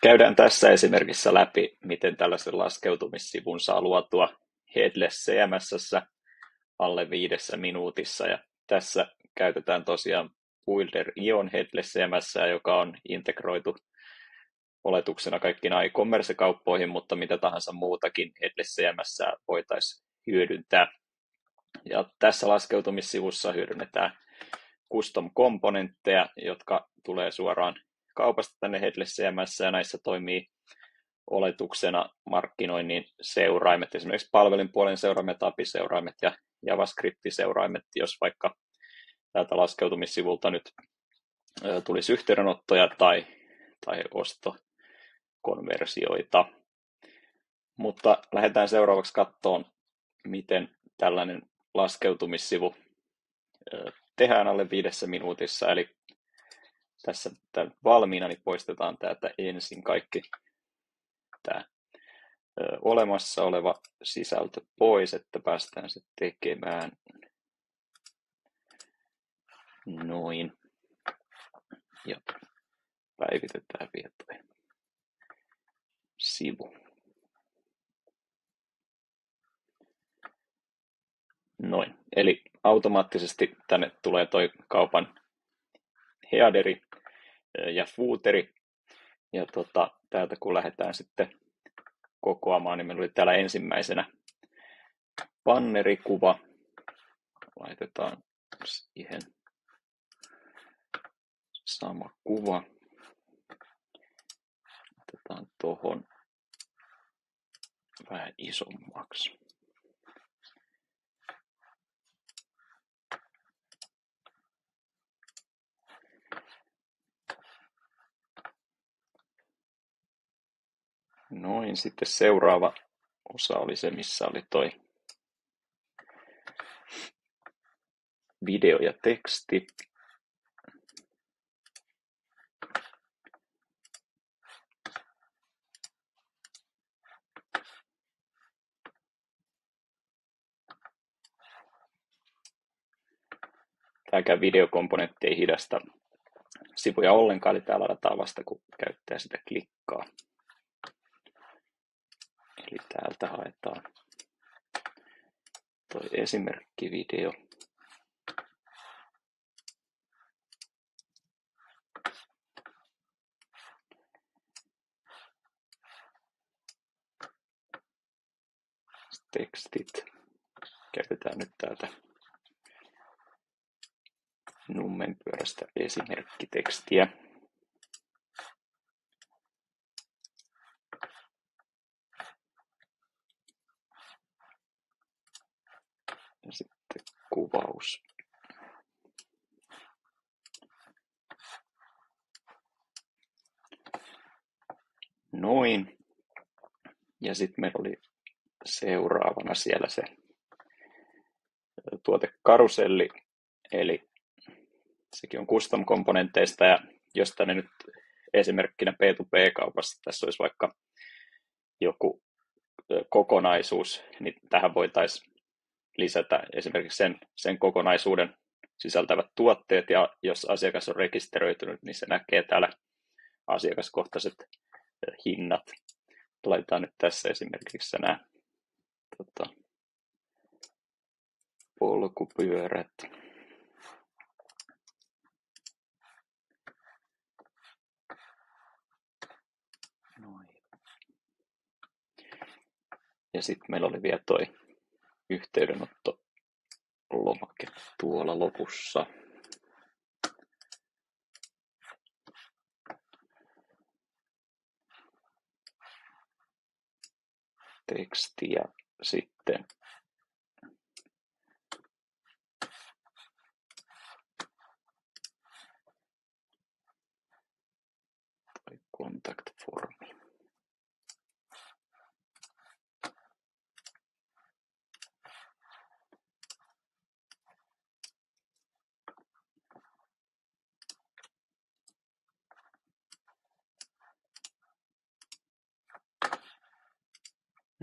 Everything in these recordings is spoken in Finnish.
Käydään tässä esimerkissä läpi, miten tällaisen laskeutumissivun saa luotua Headless CMS:ssä alle 5 minuutissa. Ja tässä käytetään tosiaan Builder Ion Headless CMS, joka on integroitu oletuksena kaikkiin e-commerce-kauppoihin, mutta mitä tahansa muutakin Headless CMS voitaisiin hyödyntää. Ja tässä laskeutumissivussa hyödynnetään custom-komponentteja, jotka tulee suoraan kaupasta tänne Headless CMS, ja näissä toimii oletuksena markkinoinnin seuraimet, esimerkiksi palvelinpuolen seuraimet, API-seuraimet ja JavaScript-seuraimet, jos vaikka täältä laskeutumissivulta nyt tulisi yhteydenottoja tai ostokonversioita. Mutta lähdetään seuraavaksi katsomaan, miten tällainen laskeutumissivu tehdään alle 5 minuutissa. Eli tässä valmiina niin poistetaan täältä ensin kaikki tämä olemassa oleva sisältö pois, että päästään se tekemään noin. Ja päivitetään vielä tuo sivu. Noin. Eli automaattisesti tänne tulee toi kaupan headeri ja footeri. Ja täältä kun lähdetään sitten kokoamaan, niin meillä oli täällä ensimmäisenä bannerikuva. Laitetaan siihen sama kuva. Otetaan tuohon vähän isommaksi. Noin, sitten seuraava osa oli se, missä oli toi video ja teksti. Tämäkään videokomponentti ei hidasta sivuja ollenkaan, eli täällä lataa vasta, kun käyttäjä sitä klikkaa. Eli täältä haetaan toi esimerkkivideo. Tekstit. Käytetään nyt täältä nummenpyörästä esimerkkitekstiä. Ja sitten kuvaus. Noin. Ja sitten meillä oli seuraavana siellä se tuotekaruselli, eli sekin on custom-komponenteista, ja jos tänne nyt esimerkkinä P2P-kaupassa tässä olisi vaikka joku kokonaisuus, niin tähän voitaisiin lisätä esimerkiksi sen kokonaisuuden sisältävät tuotteet, ja jos asiakas on rekisteröitynyt, niin se näkee täällä asiakaskohtaiset hinnat. Laitetaan nyt tässä esimerkiksi nämä polkupyörät. Noin. Ja sitten meillä oli vielä toi yhteydenottolomake tuolla lopussa. Teksti ja sitten toi contact formi.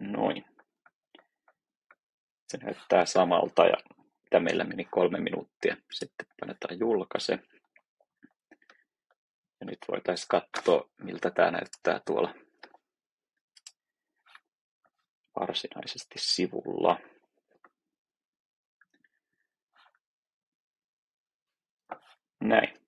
Noin. Se näyttää samalta, ja tämä meillä meni 3 minuuttia. Sitten painetaan julkaise. Ja nyt voitaisiin katsoa, miltä tämä näyttää tuolla varsinaisesti sivulla. Näin.